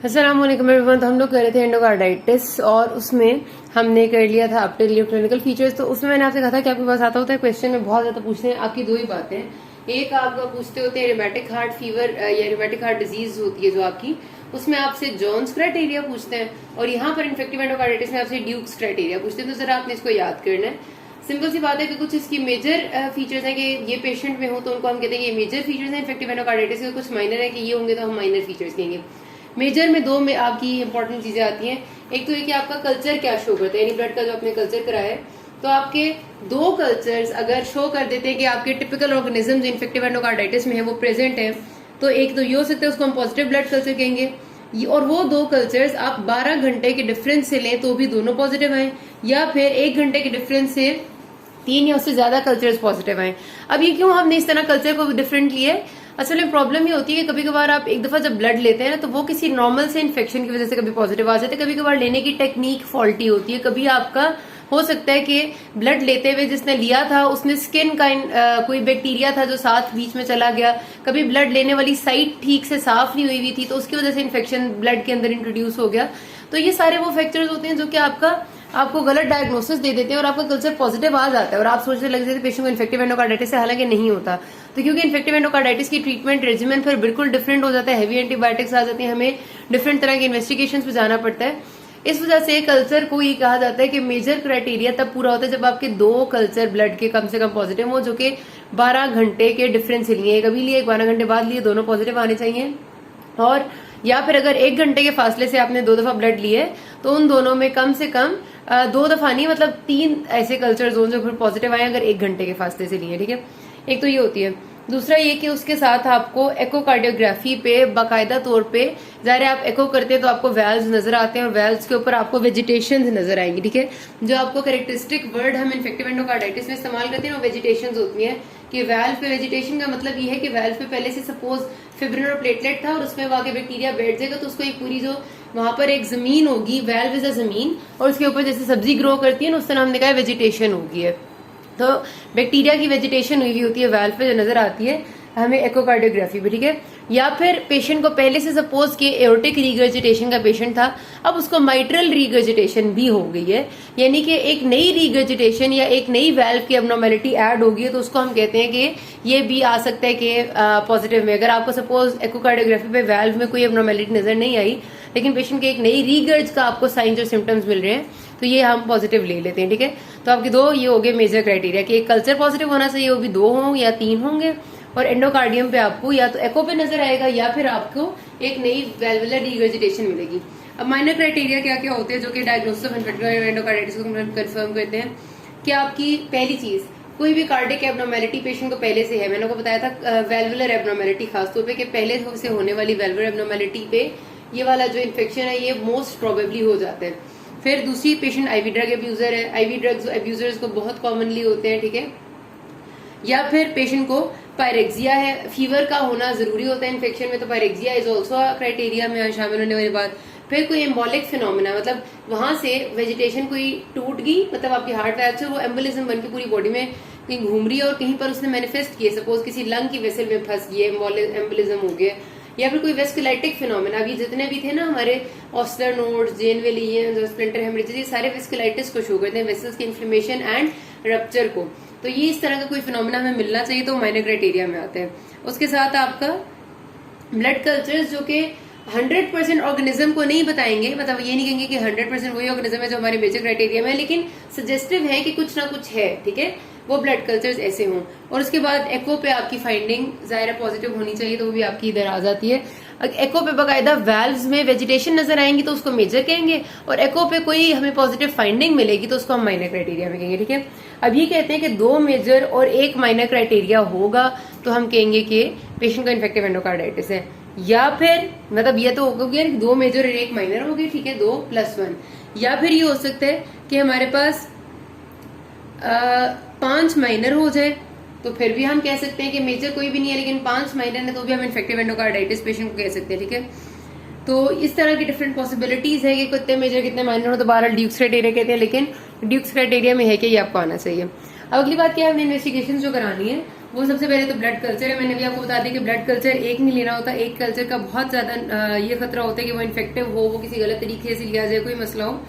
अस्सलाम वालेकुम एवरीवन। तो हम लोग कर रहे थे एंडोकार्डाइटिस और उसमें हमने कर लिया था अपने लिए क्लिनिकल फीचर्स। तो उसमें मैंने आपसे कहा था कि आपके पास आता होता है क्वेश्चन में बहुत ज्यादा पूछते हैं आपकी दो ही बातें। एक आपका पूछते होते हैं रिमेटिक हार्ट फीवर या रिमेटिक हार्ट डिजीज होती है जो आपकी, उसमें आपसे जोन्स क्राइटेरिया पूछते हैं, और यहाँ पर इन्फेक्टिव एंडोकार्डाइटिस में आपसे ड्यूक्स क्राइटेरिया पूछते हैं। तो जरा आपने इसको याद करना है। सिंपल सी बात है कि कुछ इसकी मेजर फीचर्स हैं कि ये पेशेंट में हो तो उनको हम कहते हैं कि ये मेजर फीचर्स हैं इन्फेक्टिव एंडोकार्डाइटिस के, कुछ माइनर है कि ये होंगे तो हम माइनर फीचर्स कहेंगे। मेजर में दो में आपकी इंपॉर्टेंट चीजें आती हैं। एक तो ये कि आपका कल्चर क्या शो करता है, यानी ब्लड का जो आपने कल्चर कराया है, तो आपके दो कल्चर्स अगर शो कर देते हैं कि आपके टिपिकल ऑर्गेनिज्म जो इन्फेक्टिव एंडोकार्डाइटिस में है वो प्रेजेंट है, तो एक तो ये हो सकता है, उसको हम पॉजिटिव ब्लड कल्चर कहेंगे। और वो दो कल्चर्स आप 12 घंटे के डिफरेंस से लें तो भी दोनों पॉजिटिव आए, या फिर 1 घंटे के डिफरेंस से 3 या उससे ज्यादा कल्चर्स पॉजिटिव आए। अब ये क्यों हमने इस तरह कल्चर को डिफरेंट लिया है? असल में प्रॉब्लम ये होती है कि कभी कभार आप एक दफा जब ब्लड लेते हैं ना, तो वो किसी नॉर्मल से इन्फेक्शन की वजह से कभी पॉजिटिव आ जाते हैं, कभी कभार लेने की टेक्निक फॉल्टी होती है। कभी आपका हो सकता है कि ब्लड लेते हुए जिसने लिया था उसने स्किन का कोई बैक्टीरिया था जो साथ बीच में चला गया, कभी ब्लड लेने वाली साइट ठीक से साफ नहीं हुई थी तो उसकी वजह से इन्फेक्शन ब्लड के अंदर इंट्रोड्यूस हो गया। तो ये सारे वो फैक्टर्स होते हैं जो कि आपको गलत डायग्नोसिस दे देते हैं और आपका कल्चर पॉजिटिव आ जाता है और आप सोचने लग जाते हैं पेशेंट को इन्फेक्टिव एंडोकार्डाइटिस है, हालांकि नहीं होता। तो क्योंकि इन्फेक्टिव एंडोकार्डाइटिस की ट्रीटमेंट रेजिमेंट फिर बिल्कुल डिफरेंट हो जाता है, हैवी एंटीबायोटिक्स आ जाती है, हमें डिफरेंट तरह के इन्वेस्टिगेशन पे जाना पड़ता है। इस वजह से कल्चर को ये कहा जाता है कि मेजर क्राइटेरिया तब पूरा होता है जब आपके दो कल्चर ब्लड के कम से कम पॉजिटिव हो, जो कि 12 घंटे के डिफरेंस से लिए, कभी लिए 12 घंटे बाद लिए, दोनों पॉजिटिव आने चाहिए। और या फिर अगर 1 घंटे के फासले से आपने 2 दफा ब्लड लिए तो उन दोनों में कम से कम 2 दफा नहीं, मतलब 3 ऐसे कल्चर जोन जो फिर पॉजिटिव आए अगर 1 घंटे के फासले से लिए, ठीक है। एक तो ये होती है। दूसरा ये कि उसके साथ आपको एकोकार्डियोग्राफी पे बाकायदा तौर पे, ज़ाहिर है आप एको करते हैं तो आपको वेल्व्स नजर आते हैं और वेल्व्स के ऊपर आपको वेजिटेशन नजर आएंगी, ठीक है। जो आपको कैरेक्टरिस्टिक वर्ड हम इन्फेक्टिव एंडोकार्डाइटिस में इस्तेमाल करते हैं वो वेजिटेशन होती है। कि वेल्व पे वेजिटेशन का मतलब ये है कि वेल्व पे पहले से सपोज फिब्रिन और प्लेटलेट था और उसमें वहां बैक्टीरिया बैठ जाएगा तो उसको एक पूरी जो वहां पर एक जमीन होगी, वेल्व इज अ जमीन, और उसके ऊपर जैसे सब्जी ग्रो करती है ना, उस तरह हमने कहा वेजिटेशन होगी है। तो बैक्टीरिया की वेजिटेशन हुई होती है वेल्व पे जो नजर आती है हमें एकोकार्डियोग्राफी भी, ठीक है। या फिर पेशेंट को पहले से सपोज कि एओर्टिक रीगर्जिटेशन का पेशेंट था, अब उसको माइट्रल रीगर्जिटेशन भी हो गई है, यानी कि एक नई रीगर्जिटेशन या एक नई वेल्व की एब्नॉर्मेलिटी ऐड होगी है, तो उसको हम कहते हैं कि ये भी आ सकता है कि पॉजिटिव में। अगर आपको सपोज एकोकार्डियोग्राफी पे वेल्व में कोई एब्नॉर्मेलिटी नजर नहीं आई लेकिन पेशेंट के एक नई रीगर्ज का आपको साइंस और सिम्टम्स मिल रहे हैं तो ये हम पॉजिटिव ले लेते हैं, ठीक है। तो आपके दो ये हो गए मेजर क्राइटेरिया कि एक कल्चर पॉजिटिव होना चाहिए, वो भी 2 हों या 3 होंगे, और एंडोकार्डियम पे आपको या तो एको पे नजर आएगा या फिर आपको एक नई वेल्वुलर रीगर्जिटेशन मिलेगी। अब माइनर क्राइटेरिया क्या क्या होते हैं जो कि डायग्नोसिस ऑफ इन्फेक्टिव एंडोकार्डाइटिस को कंफर्म करते हैं कि आपकी पहली चीज कोई भी कार्डिक एब्नॉर्मेलिटी पेशेंट को पहले से है। मैंने को बताया था वेल्वुलर एब्नॉर्मेलिटी खासतौर पे कि पहले से होने वाली वेल्वुलर एब्नॉर्मेलिटी पे ये वाला जो इन्फेक्शन है ये मोस्ट प्रोबेबली हो जाता है। फिर दूसरी पेशेंट आईवी ड्रग अब्यूजर है, आईवी ड्रग्स अब्यूजर्स को बहुत कॉमनली होते हैं, ठीक है। या फिर पेशेंट को पायरेक्सिया है, फीवर का होना जरूरी होता है इन्फेक्शन में, तो पायरेक्सिया इज ऑल्सो क्राइटेरिया में शामिल होने वाली बात। फिर कोई एम्बोलिक फिनोमिना, मतलब वहां से वेजिटेशन कोई टूट गई, मतलब आपकी हार्ट वैल्व से वो एम्बोलिज्म बन के पूरी बॉडी में कहीं घूम रही है और कहीं पर उसने मैनिफेस्ट किए, सपोज किसी लंग की वेसल में फंस गई, एम्बोलिज्म हो गया। या फिर कोई वेस्कुलाइटिक फिनोमिना, अभी जितने भी थे ना हमारे ऑस्लर नोड्स, जेन वेलियंस, स्प्लिंटर हेमरेजेस, ये सारे वेस्कुलाइटिस को शो करते हैं, वेसल्स की इन्फ्लेमेशन एंड रप्चर को। तो ये इस तरह का कोई फिनोमिना हमें मिलना चाहिए तो माइनर क्राइटेरिया में आते हैं। उसके साथ आपका ब्लड कल्चर्स जो कि 100% ऑर्गेनिज्म को नहीं बताएंगे, मतलब ये नहीं कहेंगे कि 100% वही ऑर्गेनिज्म है जो हमारे मेजर क्राइटेरिया में है, लेकिन सजेस्टिव है कि कुछ ना कुछ है, ठीक है। वो ब्लड कल्चर्स ऐसे हों। और उसके बाद एको पे आपकी फाइंडिंग जाहिर पॉजिटिव होनी चाहिए तो वो भी आपकी इधर आ जाती है। एको पे बाकायदा वेल्व्स में वेजिटेशन नजर आएंगी तो उसको मेजर कहेंगे, और एको पे कोई हमें पॉजिटिव फाइंडिंग मिलेगी तो उसको हम माइनर क्राइटेरिया में कहेंगे, ठीक है। अब ये कहते हैं कि 2 मेजर और 1 माइनर क्राइटेरिया होगा तो हम कहेंगे कि पेशेंट का इन्फेक्टिव एंडोकार्डाइटिस है। या फिर मतलब ये तो होगा कि 2 मेजर और 1 माइनर हो गए, ठीक है, 2+1। या फिर ये हो सकता है कि हमारे पास 5 माइनर हो जाए तो फिर भी हम कह सकते हैं कि मेजर कोई भी नहीं है लेकिन 5 माइनर है तो भी हम इन्फेक्टिव एंडोकार्डाइटिस पेशेंट को कह सकते हैं, ठीक है। तो इस तरह की डिफरेंट पॉसिबिलिटीज है कि कितने मेजर कितने माइनर हो, तो 12 ड्यूक्स क्राइटेरिया कहते हैं, लेकिन ड्यूक्स क्राइटेरिया में है कि ये आपको आना चाहिए। अब अगली बात क्या है, हमने इन्वेस्टिगेशन जो करानी है वो सबसे पहले तो ब्लड कल्चर है। मैंने भी आपको बता दिया कि ब्लड कल्चर एक नहीं लेना होता, एक कल्चर का बहुत ज्यादा ये खतरा होता है कि वो इन्फेक्टिव हो, वो किसी गलत तरीके से लिया जाए, कोई मसला हो।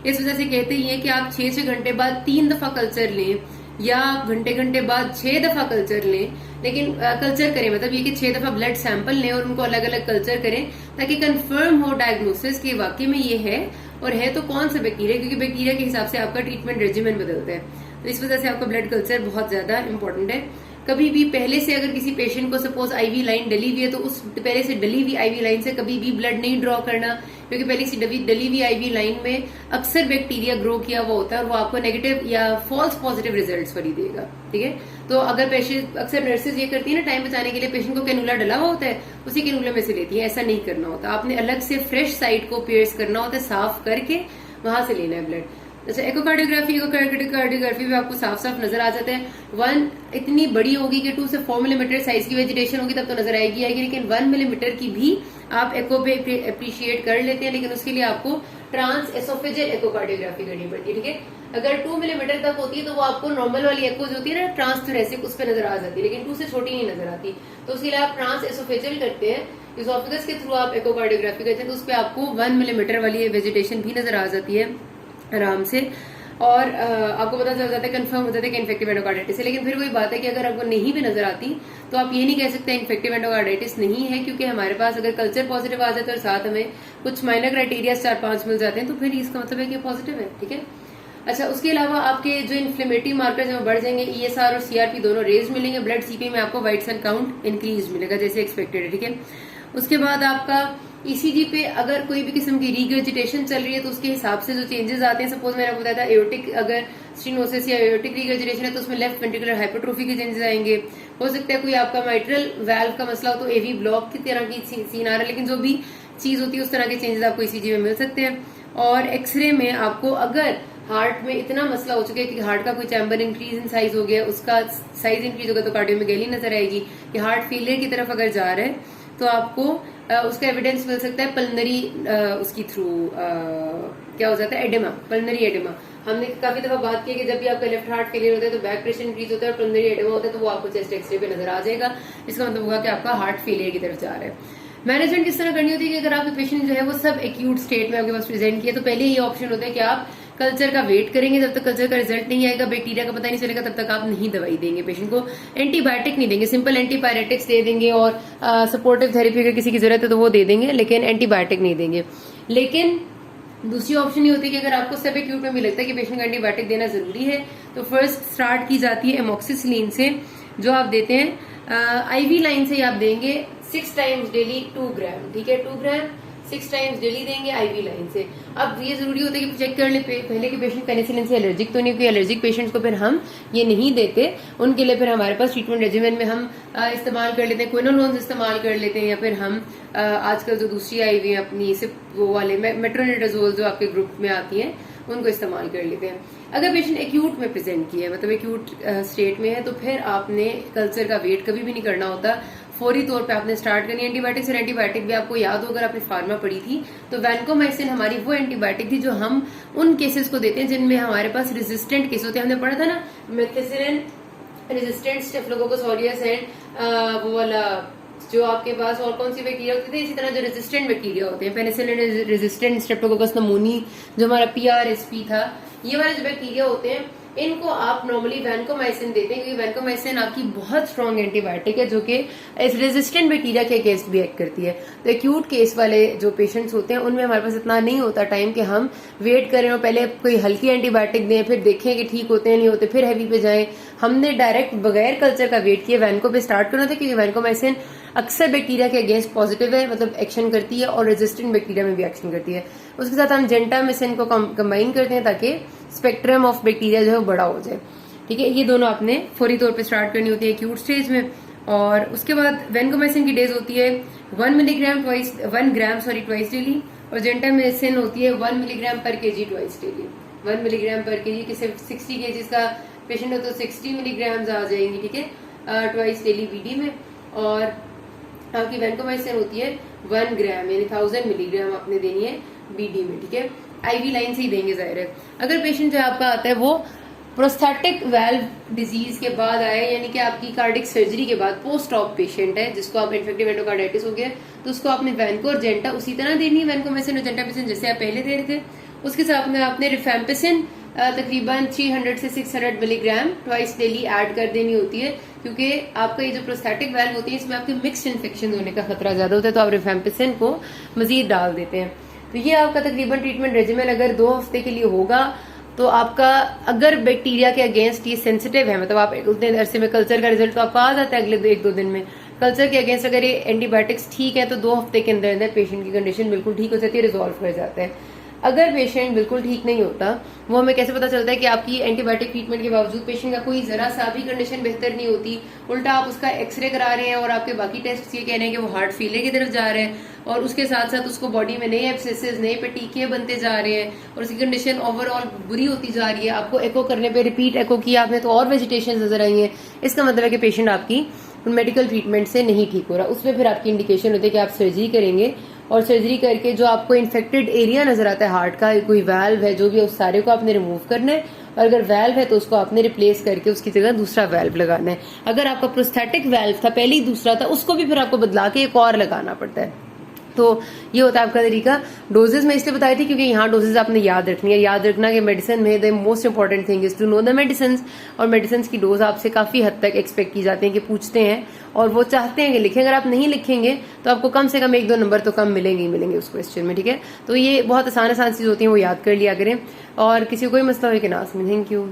इस वजह से कहते ही है कि आप 6 घंटे बाद 3 दफा कल्चर लें, या घंटे बाद 6 दफा कल्चर लें, लेकिन कल्चर करें मतलब ये कि 6 दफा ब्लड सैंपल लें और उनको अलग अलग कल्चर करें, ताकि कंफर्म हो डायग्नोसिस कि वाकई में ये है, और है तो कौन सा बैक्टीरिया, क्योंकि बैक्टीरिया के हिसाब से आपका ट्रीटमेंट रेजिमेंट बदलता है। तो इस वजह से आपका ब्लड कल्चर बहुत ज्यादा इंपॉर्टेंट है। कभी भी पहले से अगर किसी पेशेंट को सपोज आईवी लाइन डली हुई है, तो उस पहले से डली हुई आईवी लाइन से कभी भी ब्लड नहीं ड्रॉ करना, क्योंकि पहले से डली हुई आईवी लाइन में अक्सर बैक्टीरिया ग्रो किया हुआ होता है और वो आपको नेगेटिव या फॉल्स पॉजिटिव रिजल्ट्स पर ही देगा। ठीक है, तो अगर पेशेंट, अक्सर नर्सेज ये करती है ना, टाइम बचाने के लिए पेशेंट को कैनुला डला हुआ होता है उसी कैनुला में से लेती है, ऐसा नहीं करना होता। आपने अलग से फ्रेश साइट को पियर्स करना होता है, साफ करके वहां से लेना है ब्लड। अच्छा, एकोकार्डियोग्राफी में आपको साफ साफ नजर आ जाता है। 1 इतनी बड़ी होगी कि 2 से 4 मिलीमीटर साइज की वेजिटेशन होगी तब तो नजर आएगी, लेकिन 1 मिलीमीटर की भी आप एको पे अप्रिशिएट कर लेते हैं, लेकिन उसके लिए आपको ट्रांस एसोफेजियल एकोकार्डियोग्राफी करनी पड़ती है। ठीक है, अगर 2 मिलीमीटर तक होती है तो वो आपको नॉर्मल वाली एको जो होती है ना ट्रांसथोरेसिक, उस पर नजर आ जाती है, लेकिन 2 से छोटी नहीं नजर आती। तो उसके लिए आप ट्रांस एसोफेजियल करते हैं, इसोफेगस के थ्रू आप एकोकार्डियोग्राफी करते हैं, तो उस पर आपको 1 मिलीमीटर वाली वेजिटेशन भी नजर आ जाती है आराम से, और आपको पता चल जाता है, कंफर्म हो जाता है कि इन्फेक्टिव एंडोकार्डाइटिस है। लेकिन फिर वही बात है कि अगर आपको नहीं भी नजर आती तो आप ये नहीं कह सकते इन्फेक्टिव एंडोकार्डाइटिस नहीं है, क्योंकि हमारे पास अगर कल्चर पॉजिटिव आ जाता है और साथ हमें कुछ माइनर क्राइटेरिया 4-5 मिल जाते हैं, तो फिर इसका मतलब है कि पॉजिटिव है। ठीक है, अच्छा, उसके अलावा आपके जो इन्फ्लेमेटरी मार्कर्स हैं वो बढ़ जाएंगे, ईएसआर और सीआरपी दोनों रेज मिलेंगे, ब्लड सीपी में आपको व्हाइट सेल काउंट इंक्रीज मिलेगा जैसे एक्सपेक्टेड है। ठीक है, उसके बाद आपका ईसीजी पे अगर कोई भी किस्म की रीगर्जिटेशन चल रही है तो उसके हिसाब से जो चेंजेस आते हैं, सपोज मैंने आपको बताया था एओर्टिक अगर स्टेनोसिस या एओर्टिक रीगर्जिटेशन है तो उसमें लेफ्ट वेंट्रिकुलर हाइपरट्रोफी के चेंजेस आएंगे। हो सकता है कोई आपका माइट्रल वाल्व का मसला हो तो एवी ब्लॉक की तरह की सीन आ रहा है, लेकिन जो भी चीज होती है उस तरह के चेंजेस आपको ईसीजी में मिल सकते हैं। और एक्सरे में आपको अगर हार्ट में इतना मसला हो चुका है कि हार्ट का कोई चैम्बर इंक्रीज इन साइज हो गया, उसका साइज इंक्रीज होगा तो कार्डियोमेगेली नजर आएगी, कि हार्ट फेलियर की तरफ अगर जा रहा है तो आपको उसका एविडेंस मिल सकता है पल्मनरी उसकी थ्रू क्या हो जाता है, एडेमा, पल्मनरी एडेमा। हमने काफी दफा बात की है कि जब भी आपका लेफ्ट हार्ट फेलियर होता है तो बैक प्रेशर इंक्रीज होता है और पल्मनरी एडेमा होता है, तो वो आपको चेस्ट एक्सरे पे नजर आ जाएगा। इसका मतलब होगा कि आपका हार्ट फेलियर की तरफ जा रहा है। मैनेजमेंट किस तरह करनी होती है कि अगर आपके पेशेंट जो है वो सब एक्यूट स्टेट में आपके पास प्रेजेंट किया, तो पहले ये ऑप्शन होता है कि आप कल्चर का वेट करेंगे, जब तक कल्चर का रिजल्ट नहीं आएगा, बैक्टीरिया का पता नहीं चलेगा, तब तक आप नहीं दवाई देंगे पेशेंट को, एंटीबायोटिक नहीं देंगे, सिंपल एंटीपायरेटिक्स दे देंगे और सपोर्टिव थेरेपी अगर किसी की जरूरत है तो वो दे देंगे, लेकिन एंटीबायोटिक नहीं देंगे। लेकिन दूसरी ऑप्शन ये होती है कि अगर आपको सब एक्यूट में भी लगता है कि पेशेंट को एंटीबायोटिक देना जरूरी है, तो फर्स्ट स्टार्ट की जाती है एमोक्सिसिलिन से, जो आप देते हैं आईवी लाइन से आप देंगे 6 टाइम्स डेली 2 ग्राम। ठीक है, 2 ग्राम 6 टाइम्स डेली देंगे आईवी लाइन से। अब ये जरूरी होता है कि चेक कर ले पहले कि पेशेंट पेनिसिलिन से एलर्जिक तो नहीं, क्योंकि एलर्जिक पेशेंट्स को फिर हम ये नहीं देते, उनके लिए फिर हमारे पास ट्रीटमेंट रेजिमेंट में हम इस्तेमाल कर लेते हैं, क्विनोलोन्स इस्तेमाल कर लेते हैं, या फिर हम आजकल जो दूसरी आईवी अपनी वो वाले मेट्रोनिडाजोल जो आपके ग्रुप में आती है उनको इस्तेमाल कर लेते हैं। अगर पेशेंट एक्यूट में प्रेजेंट किया है, मतलब एक्यूट स्टेट में है, तो फिर आपने कल्चर का वेट कभी भी नहीं करना होता, फौरी तौर पे आपने स्टार्ट करनी है एंटीबायोटिक्स। और एंटीबायोटिक भी आपको याद हो, अगर आपने फार्मा पढ़ी थी तो वैनकोमाइसिन हमारी वो एंटीबायोटिक थी जो हम उन केसेस को देते हैं जिनमें हमारे पास रेजिस्टेंट केस होते हैं। हमने पढ़ा था ना methicillin resistant staphylococcus aureus and वो वाला जो आपके पास और कौन सी बैक्टीरिया होती थी, इसी तरह जो रेजिस्टेंट बैक्टीरिया होते हैं, पेनिसिलिन रेजिस्टेंट स्ट्रेप्टोकोकस नमोनी जो हमारा पीआरएसपी था, ये वाले जो बैक्टीरिया होते हैं इनको आप नॉर्मली वैनकोमाइसिन देते हैं, क्योंकि वैनकोमाइसिन आपकी बहुत स्ट्रॉन्ग एंटीबायोटिक है जो कि इस रेजिस्टेंट बैक्टीरिया के अगेंस्ट भी एक्ट करती है। तो एक्यूट केस वाले जो पेशेंट्स होते हैं उनमें हमारे पास इतना नहीं होता टाइम कि हम वेट करें और पहले कोई हल्की एंटीबायोटिक दें, फिर देखें कि ठीक होते हैं नहीं होते, फिर हैवी पे जाएं। हमने डायरेक्ट बगैर कल्चर का वेट किए वैनको पे स्टार्ट करना था, क्योंकि वैनकोमाइसिन अक्सर बैक्टीरिया के अगेंस्ट पॉजिटिव है, मतलब एक्शन करती है, और रेजिस्टेंट बैक्टीरिया में भी एक्शन करती है। उसके साथ हम जेंटामिसिन को कंबाइन करते हैं ताकि स्पेक्ट्रम ऑफ बैक्टीरिया जो है वो बड़ा हो जाए। ठीक है, ये दोनों आपने फौरी तौर पे स्टार्ट करनी होती है एक्यूट स्टेज में। और उसके बाद वैनकोमाइसिन की डेज होती है 1 ग्राम ट्वाइस डेली, और जेंटामिसिन होती है 1 मिलीग्राम पर केजी ट्वाइस डेली। 1 मिलीग्राम पर केजी, किसी 60 केजी का पेशेंट है तो 60 मिलीग्राम आ जाएंगी। ठीक है, ट्वाइस डेली बीडी में। और आपकी वैनकोमाइसिन होती है 1 ग्राम यानी 1000 मिलीग्राम आपने देनी है बीडी में। ठीक है, आईवी लाइन से ही देंगे, जाहिर है। अगर पेशेंट जो आपका आता है वो प्रोस्थेटिक वेल्व डिजीज के बाद आए, यानी कि आपकी कार्डिक सर्जरी के बाद पोस्ट ऑप पेशेंट है जिसको आप इन्फेक्टिव एंडोकार्डाइटिस हो गया, तो उसको आपने वैनकोजेंटा उसी तरह देनी है, वैनकोमेसिन और जेंटामिसिन जैसे आप पहले दे रहे थे। उसके साथ में आपने रिफेम्पिसिन तकरीबन 300 से 600 मिलीग्राम ट्वाइस डेली ऐड कर देनी होती है, क्योंकि आपका ये जो प्रोस्थेटिक वेल्व होती है इसमें आपके मिक्स्ड इन्फेक्शन होने का खतरा ज्यादा होता है, तो आप रिफेम्पिसिन को मजीद डाल देते हैं। तो ये आपका तकरीबन ट्रीटमेंट रेजिमेंट अगर 2 हफ्ते के लिए होगा, तो आपका अगर बैक्टीरिया के अगेंस्ट ये सेंसिटिव है, मतलब आप उतने अरसे में कल्चर का रिजल्ट तो आपका आ जाता है अगले 1-2 दिन में, कल्चर के अगेंस्ट अगर ये एंटीबायोटिक्स ठीक है तो 2 हफ्ते के अंदर अंदर पेशेंट की कंडीशन बिल्कुल ठीक हो जाती है, रिजॉल्व कर जाता है। अगर पेशेंट बिल्कुल ठीक नहीं होता, वो हमें कैसे पता चलता है कि आपकी एंटीबायोटिक ट्रीटमेंट के बावजूद पेशेंट का कोई जरा सा भी कंडीशन बेहतर नहीं होती, उल्टा आप उसका एक्सरे करा रहे हैं और आपके बाकी टेस्ट ये कह रहे हैं कि वो हार्ट फेलियर की तरफ जा रहे हैं, और उसके साथ साथ उसको बॉडी में नए एब्सेसेस, नए पेटिके बनते जा रहे हैं और उसकी कंडीशन ओवरऑल बुरी होती जा रही है। आपको एको करने पे रिपीट एको किया आपने तो और वेजिटेशन नजर आई है, इसका मतलब है कि पेशेंट आपकी मेडिकल ट्रीटमेंट से नहीं ठीक हो रहा। उसमें फिर आपकी इंडिकेशन होती है कि आप सर्जरी करेंगे, और सर्जरी करके जो आपको इन्फेक्टेड एरिया नजर आता है हार्ट का, कोई वाल्व है जो भी है, उस सारे को आपने रिमूव करना है, और अगर वाल्व है तो उसको आपने रिप्लेस करके उसकी जगह दूसरा वाल्व लगाना है। अगर आपका प्रोस्थेटिक वाल्व था पहले ही दूसरा था, उसको भी फिर आपको बदला के एक और लगाना पड़ता है। तो ये होता है आपका तरीका। डोजेज में इसलिए बताई थी क्योंकि यहाँ डोजेज आपने याद रखनी है। याद रखना कि मेडिसिन में the most important thing is to know the medicine, और मेडिसिन की डोज आपसे काफी हद तक एक्सपेक्ट की जाती है कि पूछते हैं और वो चाहते हैं कि लिखें। अगर आप नहीं लिखेंगे तो आपको कम से कम 1-2 नंबर तो कम मिलेंगे ही मिलेंगे उस क्वेश्चन में, ठीक है। तो ये बहुत आसान चीज होती है, वो याद कर लिया करें, और किसी को कोई मसला हो कि ना। Thank you.